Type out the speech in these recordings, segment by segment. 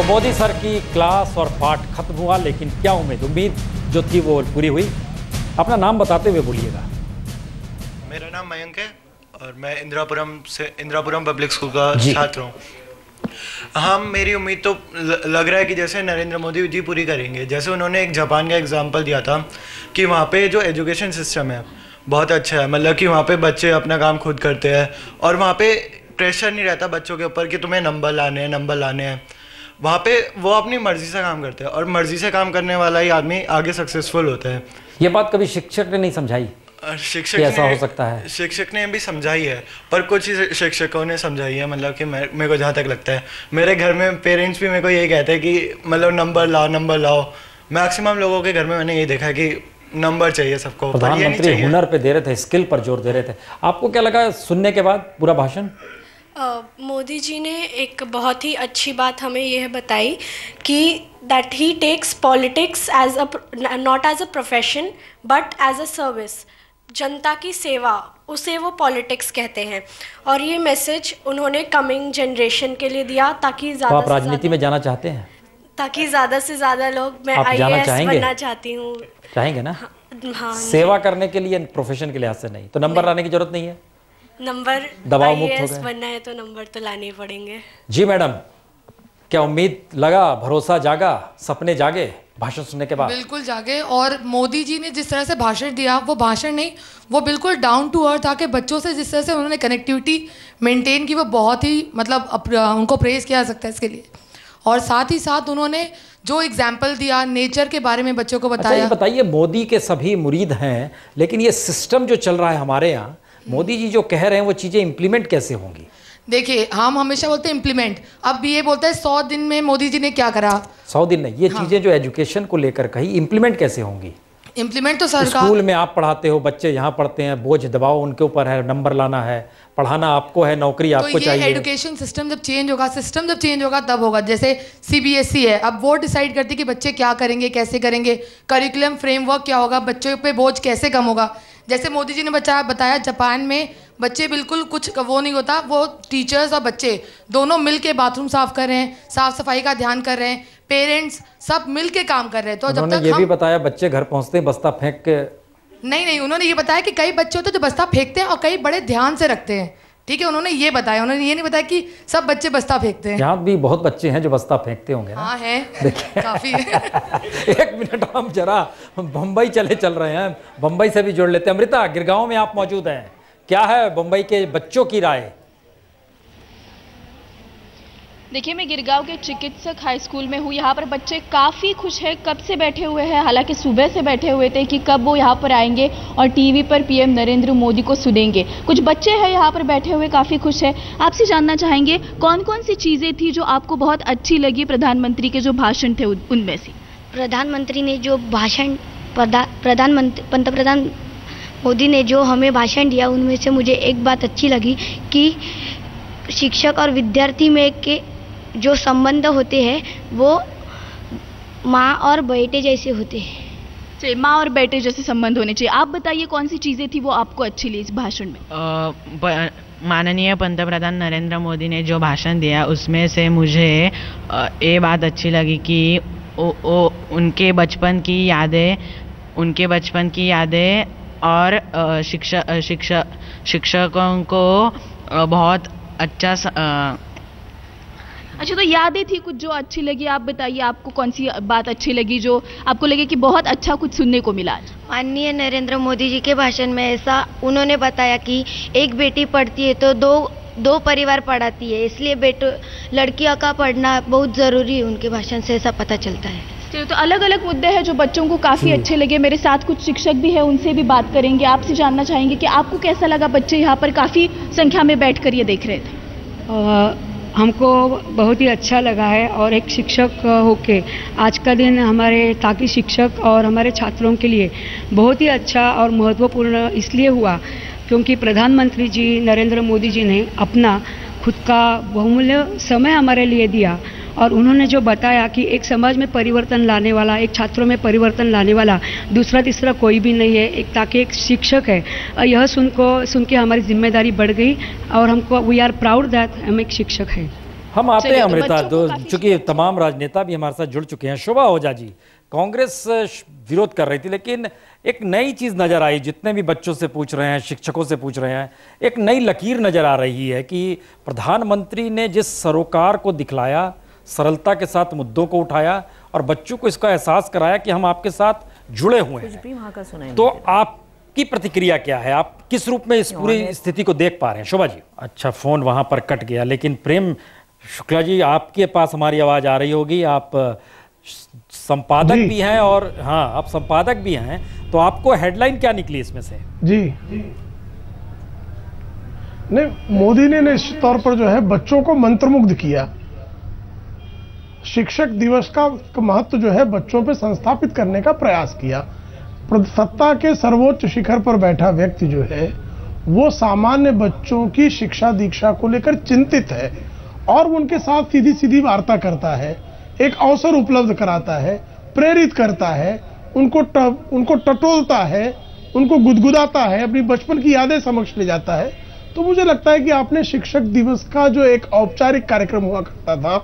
Modi sir की class और पाठ खत्म हुआ, लेकिन क्या उम्मीद जो थी वो पूरी हुई? अपना नाम बताते हुए बोलिएगा। मेरा नाम मयंक है और मैं इंदिरापुरम पब्लिक स्कूल का छात्र हूँ। हाँ, मेरी उम्मीद तो लग रहा है कि जैसे नरेंद्र मोदी जी पूरी करेंगे। जैसे उन्होंने एक जापान का एग्जांपल दिया था कि वहाँ पे जो एजुकेशन सिस्टम है बहुत अच्छा है, मतलब कि वहाँ पे बच्चे अपना काम खुद करते हैं और वहाँ पे प्रेशर नहीं रहता बच्चों के ऊपर कि तुम्हें नंबर लाने हैं। वहाँ पे वो अपनी मर्जी से काम करते हैं और मर्जी से काम करने वाला ही आदमी आगे सक्सेसफुल होता है। ये बात कभी शिक्षक ने नहीं समझाई? शिक्षक ऐसा हो सकता है? शिक्षक ने भी समझाई है, पर कुछ ही शिक्षकों ने समझाई है। मतलब कि मेरे को जहाँ तक लगता है, मेरे घर में पेरेंट्स भी मेरे को यही कहते हैं कि मतलब नंबर लाओ। मैक्सिमम लोगों के घर में मैंने यही देखा है कि नंबर चाहिए सबको। प्रधानमंत्री हुनर पे दे रहे थे, स्किल पर जोर दे रहे थे। आपको क्या लगा सुनने के बाद पूरा भाषण? मोदी जी ने एक बहुत ही अच्छी बात हमें यह बताई कि that he takes politics as not as a profession but as a service. जनता की सेवा, उसे वो पॉलिटिक्स कहते हैं। और ये मैसेज उन्होंने कमिंग जनरेशन के लिए दिया ताकि ज़्यादा आप राजनीति में जाना चाहते हैं? ताकि ज़्यादा से ज़्यादा लोग, मैं IAS बनना चाहती हूँ। चाहेंगे ना? हाँ, सेवा करने के लिए, प्रोफेशन के लिहाज से नहीं। तो नंबर लाने की जरूरत नहीं है? नंबर दबाव मुक्त हो गए। बनना है तो नंबर तो लाने ही पड़ेंगे। जी मैडम, क्या उम्मीद लगा, भरोसा जागा, सपने जागे भाषण सुनने के बाद? बिल्कुल जागे। और मोदी जी ने जिस तरह से भाषण दिया, वो भाषण नहीं, वो बिल्कुल डाउन टू अर्थ आके बच्चों से जिस तरह से उन्होंने कनेक्टिविटी मेंटेन की, वो बहुत ही मतलब उनको प्रेज किया जा सकता है इसके लिए। और साथ ही साथ उन्होंने जो एग्जाम्पल दिया नेचर के बारे में बच्चों को बताया। अच्छा, बताइए, मोदी के सभी मुरीद हैं, लेकिन ये सिस्टम जो चल रहा है हमारे यहाँ, मोदी जी जो कह रहे हैं वो चीज़ें इम्प्लीमेंट कैसे होंगी? देखिए, हम हमेशा बोलते हैं इम्प्लीमेंट। अब भी ये बोलते हैं 100 दिन में मोदी जी ने क्या करा। 100 दिन नहीं, ये चीज़ें जो एजुकेशन को लेकर कही, इम्प्लीमेंट कैसे होंगी? इम्प्लीमेंट तो सरकार, स्कूल में आप पढ़ाते हो, बच्चे यहाँ पढ़ते हैं, बोझ दबाव उनके ऊपर है, नंबर लाना है, पढ़ाना आपको है, नौकरी आपको चाहिए। तो ये एजुकेशन सिस्टम जब चेंज होगा तब होगा। जैसे CBSE है, अब वो डिसाइड करती है कि बच्चे क्या करेंगे, कैसे करेंगे, करिकुलम फ्रेमवर्क क्या होगा, बच्चों पे बोझ कैसे कम होगा। जैसे मोदी जी ने बताया जापान में बच्चे बिल्कुल कुछ वो नहीं होता, वो टीचर्स और बच्चे दोनों मिल के बाथरूम साफ कर रहे हैं, साफ सफाई का ध्यान कर रहे हैं, पेरेंट्स सब मिल के काम कर रहे हैं। तो जब तक ये भी बताया बच्चे घर पहुंचते बस्ता फेंक के नहीं, उन्होंने ये बताया कि कई बच्चे होते हैं जो बस्ता फेंकते हैं और कई बड़े ध्यान से रखते हैं। ठीक है, उन्होंने ये बताया, उन्होंने ये नहीं बताया कि सब बच्चे बस्ता फेंकते हैं। यहाँ भी बहुत बच्चे हैं जो बस्ता फेंकते होंगे ना? हाँ है, काफी। एक मिनट, हम जरा बम्बई चल रहे हैं, बम्बई से भी जोड़ लेते हैं। अमृता, गिरगांव में आप मौजूद हैं, क्या है बम्बई के बच्चों की राय? देखिए, मैं गिरगांव के चिकित्सक हाई स्कूल में हूँ। यहाँ पर बच्चे काफ़ी खुश हैं, कब से बैठे हुए हैं, हालांकि सुबह से बैठे हुए थे कि कब वो यहाँ पर आएंगे और टीवी पर PM नरेंद्र मोदी को सुनेंगे। कुछ बच्चे हैं यहाँ पर बैठे हुए, काफ़ी खुश हैं। आपसे जानना चाहेंगे कौन कौन सी चीज़ें थी जो आपको बहुत अच्छी लगी प्रधानमंत्री के जो भाषण थे उनमें से? प्रधानमंत्री ने जो भाषण, पंतप्रधान मोदी ने जो हमें भाषण दिया, उनमें से मुझे एक बात अच्छी लगी कि शिक्षक और विद्यार्थी में के जो संबंध होते हैं वो माँ और बेटे जैसे होते हैं। माँ और बेटे जैसे संबंध होने चाहिए। आप बताइए कौन सी चीज़ें थी वो आपको अच्छी लगी इस भाषण में? माननीय पंतप्रधान नरेंद्र मोदी ने जो भाषण दिया उसमें से मुझे ये बात अच्छी लगी कि उनके बचपन की यादें और शिक्षकों को बहुत अच्छा, तो यादें थी कुछ जो अच्छी लगी। आप बताइए, आपको कौन सी बात अच्छी लगी जो आपको लगे कि बहुत अच्छा कुछ सुनने को मिला? माननीय नरेंद्र मोदी जी के भाषण में ऐसा उन्होंने बताया कि एक बेटी पढ़ती है तो दो परिवार पढ़ाती है, इसलिए लड़कियों का पढ़ना बहुत ज़रूरी है। उनके भाषण से ऐसा पता चलता है। तो अलग अलग मुद्दे हैं जो बच्चों को काफ़ी अच्छे लगे। मेरे साथ कुछ शिक्षक भी हैं, उनसे भी बात करेंगे। आपसे जानना चाहेंगे कि आपको कैसा लगा, बच्चे यहाँ पर काफ़ी संख्या में बैठ कर ये देख रहे थे? हमको बहुत ही अच्छा लगा है और एक शिक्षक होके आज का दिन ताकि शिक्षक और हमारे छात्रों के लिए बहुत ही अच्छा और महत्वपूर्ण इसलिए हुआ क्योंकि प्रधानमंत्री जी नरेंद्र मोदी जी ने अपना खुद का बहुमूल्य समय हमारे लिए दिया और उन्होंने जो बताया कि एक समाज में परिवर्तन लाने वाला, एक छात्रों में परिवर्तन लाने वाला दूसरा तीसरा कोई भी नहीं है, ताकि एक शिक्षक है। यह सुन के हमारी जिम्मेदारी बढ़ गई और हमको वी आर प्राउड दैट हम एक शिक्षक है। हम आते हैं चलिए, तो अमृता, बच्चों को दो काफी चूंकि तमाम राजनेता भी हमारे साथ जुड़ चुके हैं। शोभा ओझा जी, कांग्रेस विरोध कर रही थी, लेकिन एक नई चीज नजर आई, जितने भी बच्चों से पूछ रहे हैं, शिक्षकों से पूछ रहे हैं, एक नई लकीर नजर आ रही है कि प्रधानमंत्री ने जिस सरोकार को दिखलाया, सरलता के साथ मुद्दों को उठाया और बच्चों को इसका एहसास कराया कि हम आपके साथ जुड़े हुए हैं। तो आपकी प्रतिक्रिया क्या है? आप किस रूप में इस पूरी स्थिति को देख पा रहे हैं? शोभा जी, अच्छा फोन वहां पर कट गया, लेकिन प्रेम शुक्ला जी आपके पास हमारी आवाज आ रही होगी। आप संपादक भी हैं और हाँ, आप संपादक भी हैं, तो आपको हेडलाइन क्या निकली इसमें से? जी नहीं, मोदी ने निश्चित तौर पर जो है बच्चों को मंत्रमुग्ध किया। शिक्षक दिवस का महत्व जो है बच्चों पे संस्थापित करने का प्रयास किया। सत्ता के सर्वोच्च शिखर पर बैठा व्यक्ति जो है वो सामान्य बच्चों की शिक्षा दीक्षा को लेकर चिंतित है और उनके साथ सीधी सीधी वार्ता करता है, एक अवसर उपलब्ध कराता है, प्रेरित करता है, उनको टटोलता है, उनको गुदगुदाता है, अपनी बचपन की यादें समक्ष ले जाता है। तो मुझे लगता है कि आपने शिक्षक दिवस का जो एक औपचारिक कार्यक्रम हुआ करता था,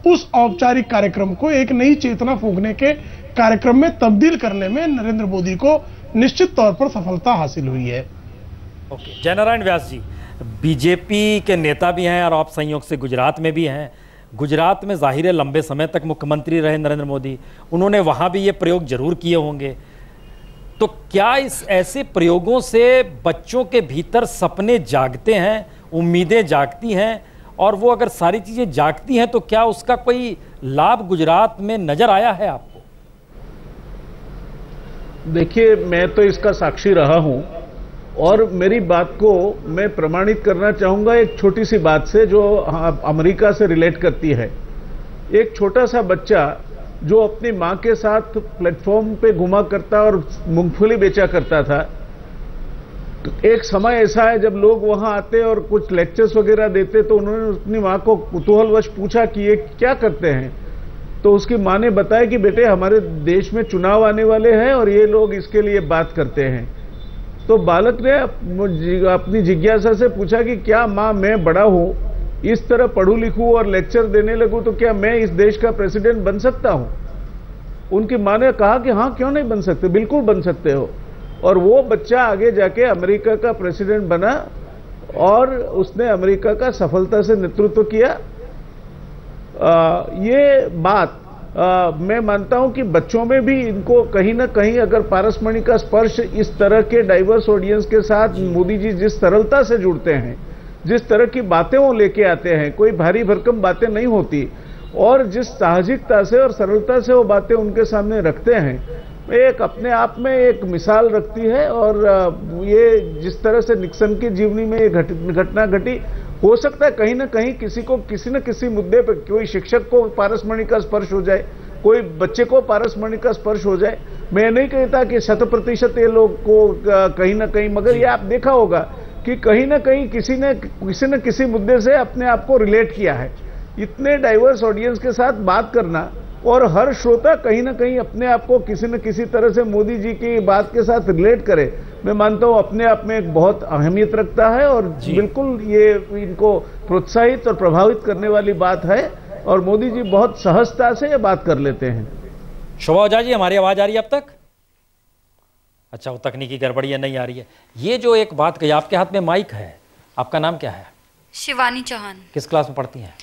उस औपचारिक कार्यक्रम को एक नई चेतना फूंकने के कार्यक्रम में तब्दील करने में नरेंद्र मोदी को निश्चित तौर पर सफलता हासिल हुई है। ओके, जयनारायण व्यास जी, बीजेपी के नेता भी हैं और आप संयोग से गुजरात में भी हैं। गुजरात में जाहिर है लंबे समय तक मुख्यमंत्री रहे नरेंद्र मोदी, उन्होंने वहां भी ये प्रयोग जरूर किए होंगे। तो क्या इस ऐसे प्रयोगों से बच्चों के भीतर सपने जागते हैं, उम्मीदें जागती हैं, और वो अगर सारी चीजें जागती हैं तो क्या उसका कोई लाभ गुजरात में नजर आया है आपको? देखिए, मैं तो इसका साक्षी रहा हूं और मेरी बात को मैं प्रमाणित करना चाहूंगा एक छोटी सी बात से जो अमेरिका से रिलेट करती है। एक छोटा सा बच्चा जो अपनी मां के साथ प्लेटफॉर्म पे घुमा करता और मूंगफली बेचा करता था, तो एक समय ऐसा है जब लोग वहां आते और कुछ लेक्चर्स वगैरह देते तो उन्होंने अपनी मां को कुतूहलवश पूछा कि ये क्या करते हैं। तो उसकी मां ने बताया कि बेटे हमारे देश में चुनाव आने वाले हैं और ये लोग इसके लिए बात करते हैं। तो बालक ने अपनी जिज्ञासा से पूछा कि क्या मां, मैं बड़ा हूं, इस तरह पढ़ूं लिखूं और लेक्चर देने लगूं तो क्या मैं इस देश का प्रेसिडेंट बन सकता हूं? उनकी मां ने कहा कि हाँ, क्यों नहीं बन सकते, बिल्कुल बन सकते हो। और वो बच्चा आगे जाके अमेरिका का प्रेसिडेंट बना और उसने अमेरिका का सफलता से नेतृत्व किया। ये बात मैं मानता हूं कि बच्चों में भी इनको कहीं ना कहीं अगर पारसमणि का स्पर्श इस तरह के डाइवर्स ऑडियंस के साथ मोदी जी जिस सरलता से जुड़ते हैं, जिस तरह की बातें वो लेके आते हैं, कोई भारी भरकम बातें नहीं होती, और जिस साहसिकता से और सरलता से वो बातें उनके सामने रखते हैं, एक अपने आप में एक मिसाल रखती है। और ये जिस तरह से निक्सन की जीवनी में ये घटना घटी, हो सकता है कहीं ना कहीं किसी को किसी न किसी मुद्दे पर कोई शिक्षक को पारसमणि का स्पर्श हो जाए, कोई बच्चे को पारसमणि का स्पर्श हो जाए। मैं नहीं कहता कि 100% ये लोग को कहीं ना कहीं, मगर ये आप देखा होगा कि कहीं ना कहीं किसी न किसी मुद्दे से अपने आप को रिलेट किया है। इतने डाइवर्स ऑडियंस के साथ बात करना और हर श्रोता कहीं ना कहीं अपने आप को किसी न किसी तरह से मोदी जी की बात के साथ रिलेट करे, मैं मानता हूं अपने आप में एक बहुत अहमियत रखता है और बिल्कुल ये इनको प्रोत्साहित और प्रभावित करने वाली बात है और मोदी जी बहुत सहजता से ये बात कर लेते हैं। शोभा ओझा जी, हमारी आवाज आ रही है अब तक? अच्छा, वो तकनीकी गड़बड़ी नहीं आ रही है। ये जो एक बात कही, आपके हाथ में माइक है, आपका नाम क्या है? शिवानी चौहान। किस क्लास में पढ़ती हैं?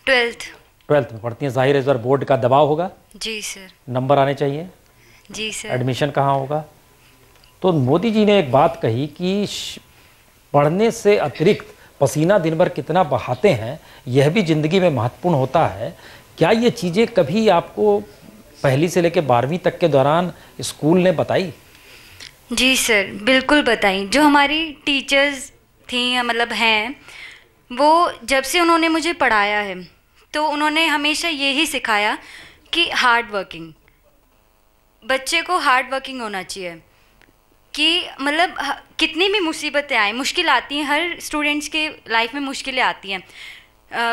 12th में पढ़ती हैं। जाहिर है इस बार बोर्ड का दबाव होगा? जी सर। नंबर आने चाहिए? जी सर। एडमिशन कहाँ होगा? तो मोदी जी ने एक बात कही कि पढ़ने से अतिरिक्त पसीना दिन भर कितना बहाते हैं यह भी जिंदगी में महत्वपूर्ण होता है। क्या ये चीज़ें कभी आपको पहली से लेकर 12वीं तक के दौरान स्कूल ने बताई? जी सर, बिल्कुल बताई। जो हमारी टीचर्स थी, मतलब हैं, वो जब से उन्होंने मुझे पढ़ाया है तो उन्होंने हमेशा यही सिखाया कि हार्ड वर्किंग, बच्चे को हार्ड वर्किंग होना चाहिए। कि मतलब कितनी भी मुसीबतें आए, मुश्किल आती हैं, हर स्टूडेंट्स के लाइफ में मुश्किलें आती हैं,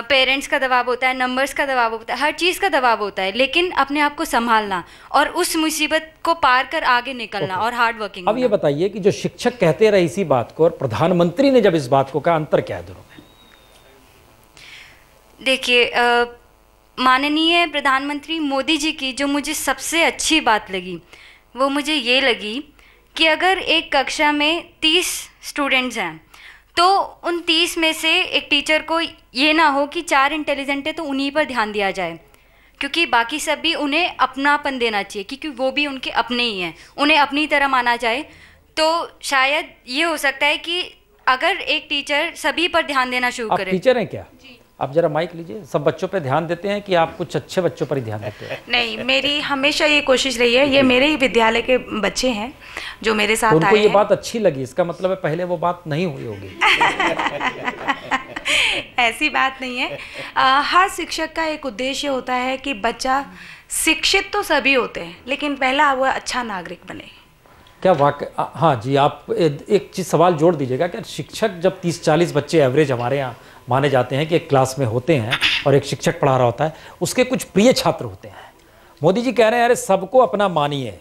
पेरेंट्स का दबाव होता है, नंबर्स का दबाव होता है, हर चीज़ का दबाव होता है, लेकिन अपने आप को संभालना और उस मुसीबत को पार कर आगे निकलना और हार्ड वर्किंग। अब ये बताइए कि जो शिक्षक कहते रहे इसी बात को और प्रधानमंत्री ने जब इस बात को कहा, अंतर क्या है दोनों में? देखिए, माननीय प्रधानमंत्री मोदी जी की जो मुझे सबसे अच्छी बात लगी वो मुझे ये लगी कि अगर एक कक्षा में 30 स्टूडेंट्स हैं तो उन 30 में से एक टीचर को ये ना हो कि 4 इंटेलिजेंट है तो उन्हीं पर ध्यान दिया जाए, क्योंकि बाकी सब भी उन्हें अपनापन देना चाहिए, क्योंकि वो भी उनके अपने ही हैं, उन्हें अपनी तरह माना जाए। तो शायद ये हो सकता है कि अगर एक टीचर सभी पर ध्यान देना शुरू करे। टीचर हैं क्या? आप जरा माइक लीजिए। सब बच्चों पे ध्यान देते हैं कि आप कुछ अच्छे बच्चों पर ही ध्यान देते हैं? नहीं, मेरी हमेशा ये कोशिश रही है, ये मेरे ही विद्यालय के बच्चे हैं जो मेरे साथ आए हैं। उनको ये बात अच्छी लगी, इसका मतलब है पहले वो बात नहीं हुई होगी। ऐसी बात नहीं है। हर शिक्षक का एक उद्देश्य होता है कि बच्चा शिक्षित तो सभी होते हैं, लेकिन पहला वो अच्छा नागरिक बने। क्या वाकई? हाँ जी, आप एक चीज़ सवाल जोड़ दीजिएगा कि शिक्षक जब 30-40 बच्चे एवरेज हमारे यहाँ माने जाते हैं कि एक क्लास में होते हैं और एक शिक्षक पढ़ा रहा होता है, उसके कुछ प्रिय छात्र होते हैं। मोदी जी कह रहे हैं अरे सबको अपना मानिए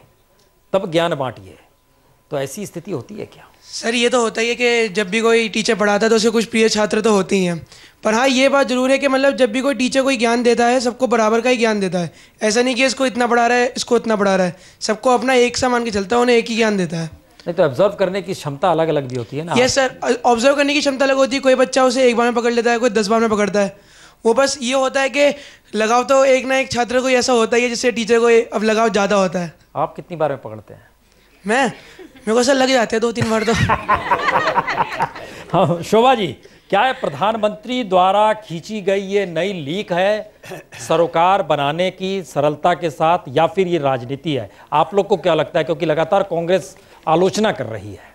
तब ज्ञान बांटिए, तो ऐसी स्थिति होती है क्या? सर ये तो होता ही है कि जब भी कोई टीचर पढ़ाता है तो उसके कुछ प्रिय छात्र तो होते ही हैं, पर हाँ ये बात जरूर है कि मतलब जब भी कोई टीचर कोई ज्ञान देता है सबको बराबर का ही ज्ञान देता है। ऐसा नहीं कि इसको इतना पढ़ा रहा है इसको इतना पढ़ा रहा है, सबको अपना एक सा मान के चलता है, उन्हें एक ही ज्ञान देता है। नहीं तो ऑब्जर्व करने की क्षमता अलग अलग भी होती है ना? यस सर, ऑब्जर्व करने की क्षमता अलग होती है। कोई बच्चा उसे एक बार में पकड़ लेता है, कोई 10 बार में पकड़ता है। वो बस ये होता है कि लगाव तो एक ना एक छात्र को ऐसा होता ही है जिससे टीचर को अब लगाव ज़्यादा होता है। आप कितनी बार में पकड़ते हैं? मेरे को सर लग जाते हैं 2-3 बार तो। हाँ शोभा जी, क्या है प्रधानमंत्री द्वारा खींची गई ये नई लीक है सरोकार बनाने की सरलता के साथ, या फिर ये राजनीति है? आप लोग को क्या लगता है, क्योंकि लगातार कांग्रेस आलोचना कर रही है?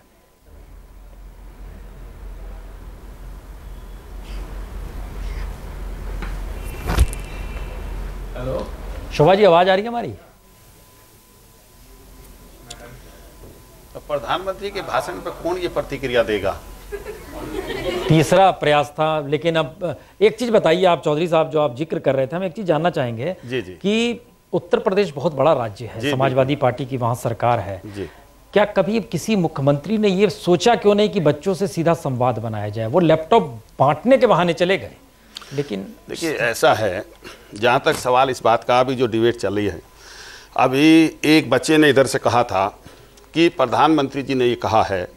हेलो शोभा जी, आवाज आ रही है हमारी? प्रधानमंत्री के भाषण पर कौन ये प्रतिक्रिया देगा? तीसरा प्रयास था, लेकिन अब एक चीज बताइए आप चौधरी साहब, जो आप जिक्र कर रहे थे, हम एक चीज जानना चाहेंगे जी। कि उत्तर प्रदेश बहुत बड़ा राज्य है, समाजवादी पार्टी की वहां सरकार है जी। क्या कभी किसी मुख्यमंत्री ने ये सोचा क्यों नहीं कि बच्चों से सीधा संवाद बनाया जाए? वो लैपटॉप बांटने के बहाने चले गए, लेकिन देखिए ऐसा है, जहाँ तक सवाल इस बात का, अभी जो डिबेट चल रही है, अभी एक बच्चे ने इधर से कहा था कि प्रधानमंत्री जी ने ये कहा है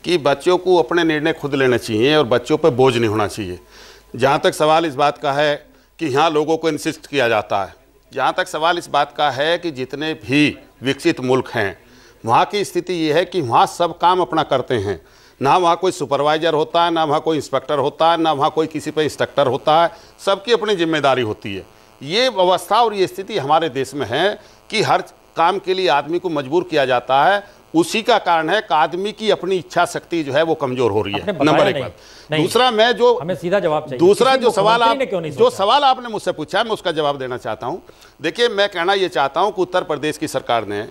कि बच्चों को अपने निर्णय खुद लेने चाहिए और बच्चों पर बोझ नहीं होना चाहिए। जहाँ तक सवाल इस बात का है कि यहाँ लोगों को इंसिस्ट किया जाता है, जहाँ तक सवाल इस बात का है कि जितने भी विकसित मुल्क हैं वहाँ की स्थिति ये है कि वहाँ सब काम अपना करते हैं, ना वहाँ कोई सुपरवाइज़र होता है, ना वहाँ कोई इंस्पेक्टर होता है, ना वहाँ कोई किसी पे इंस्ट्रक्टर होता है, सबकी अपनी जिम्मेदारी होती है। ये व्यवस्था और ये स्थिति हमारे देश में है कि हर काम के लिए आदमी को मजबूर किया जाता है। उसी का कारण है कि आदमी की अपनी इच्छा शक्ति जो है वो कमजोर हो रही है, नंबर एक बात। दूसरा, मैं जो हमें सीधा जवाब चाहिए, दूसरा जो सवाल आपने मुझसे पूछा, मैं उसका जवाब देना चाहता हूँ। देखिए, मैं कहना ये चाहता हूँ कि उत्तर प्रदेश की सरकार ने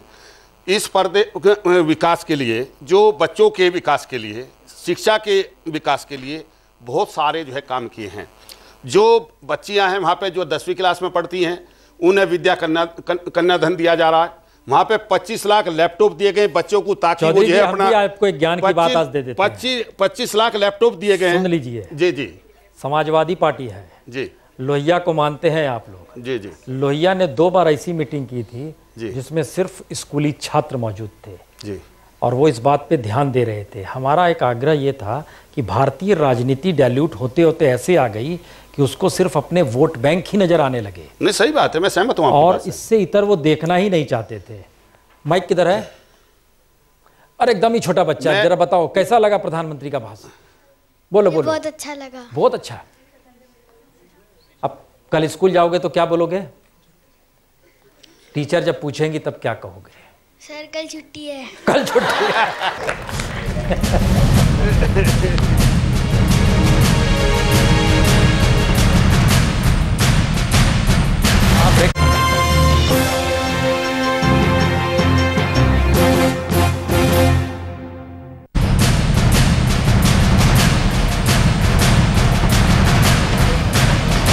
इस विकास के लिए, जो बच्चों के विकास के लिए, शिक्षा के विकास के लिए बहुत सारे जो है काम किए हैं। जो बच्चियां हैं वहाँ पे जो 10वीं क्लास में पढ़ती हैं उन्हें विद्या कन्याधन दिया जा रहा है। वहाँ पे 25 लाख लैपटॉप दिए गए बच्चों को, ताकि वो जो है अपना आपको एक ज्ञान की बात आज दे देते हैं। 25 लाख लैपटॉप दिए गए। सुन लीजिए जी। समाजवादी पार्टी है जी, लोहिया को मानते हैं आप लोग? जी। लोहिया ने 2 बार ऐसी मीटिंग की थी जिसमें सिर्फ स्कूली छात्र मौजूद थे जी, और वो इस बात पे ध्यान दे रहे थे। हमारा एक आग्रह ये था कि भारतीय राजनीति डाइल्यूट होते होते ऐसे आ गई कि उसको सिर्फ अपने वोट बैंक ही नजर आने लगे। नहीं, सही बात है, मैं सहमत हूं। और इससे इतर वो देखना ही नहीं चाहते थे। माइक किधर है? अरे एकदम ही छोटा बच्चा, जरा बताओ कैसा लगा प्रधानमंत्री का भाषण? बोलो। बहुत अच्छा लगा। बहुत अच्छा। अब कल स्कूल जाओगे तो क्या बोलोगे? टीचर जब पूछेंगी तब क्या कहोगे? सर कल छुट्टी है। कल छुट्टी है।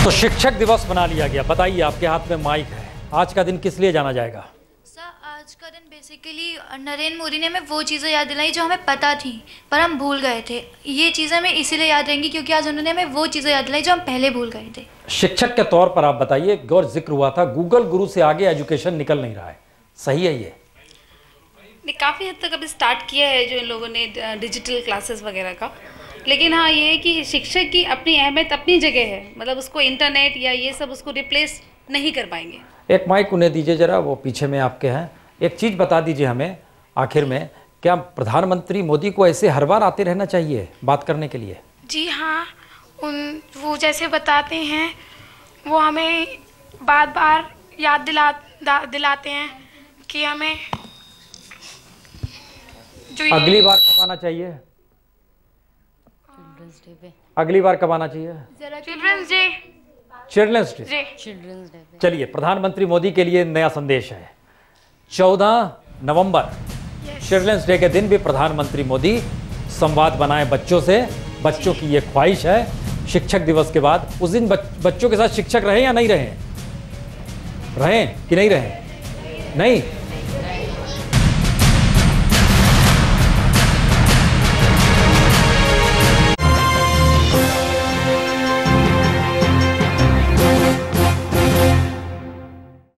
तो शिक्षक दिवस मना लिया गया। बताइए, आपके हाथ में माइक है, आज का दिन किस लिए जाना जाएगा? सर आज का दिन बेसिकली नरेंद्र मोदी ने हमें वो चीज़ें याद दिलाई जो हमें पता थी पर हम भूल गए थे। ये चीज़ें हमें इसीलिए याद रहेंगी क्योंकि आज उन्होंने हमें वो चीज़ें याद दिलाई जो हम पहले भूल गए थे। शिक्षक के तौर पर आप बताइए, गौर जिक्र हुआ था गूगल गुरु से आगे एजुकेशन निकल नहीं रहा है, सही है ये? काफ़ी हद तक अभी स्टार्ट किया है जो इन लोगों ने डिजिटल क्लासेस वगैरह का, लेकिन हाँ ये है कि शिक्षक की अपनी अहमियत अपनी जगह है, मतलब उसको इंटरनेट या ये सब उसको रिप्लेस नहीं कर पाएंगे। एक माइक उन्हें दीजिए जरा, वो पीछे में आपके हैं। एक चीज़ बता दीजिए हमें आखिर में, क्या प्रधानमंत्री मोदी को ऐसे हर बार आते रहना चाहिए बात करने के लिए? जी हाँ, वो जैसे बताते हैं वो हमें बार बार याद दिलाते हैं कि हमें जो अगली बार कब आना चाहिए? अगली बार कब आना चाहिए? Children's day. Children's day. चलिए, प्रधानमंत्री मोदी के लिए नया संदेश है। 14 नवंबर चिल्ड्रंस डे के दिन भी प्रधानमंत्री मोदी संवाद बनाए बच्चों से। बच्चों की ये ख्वाहिश है शिक्षक दिवस के बाद उस दिन बच्चों के साथ शिक्षक रहे या नहीं रहे? रहे कि नहीं रहे? नहीं।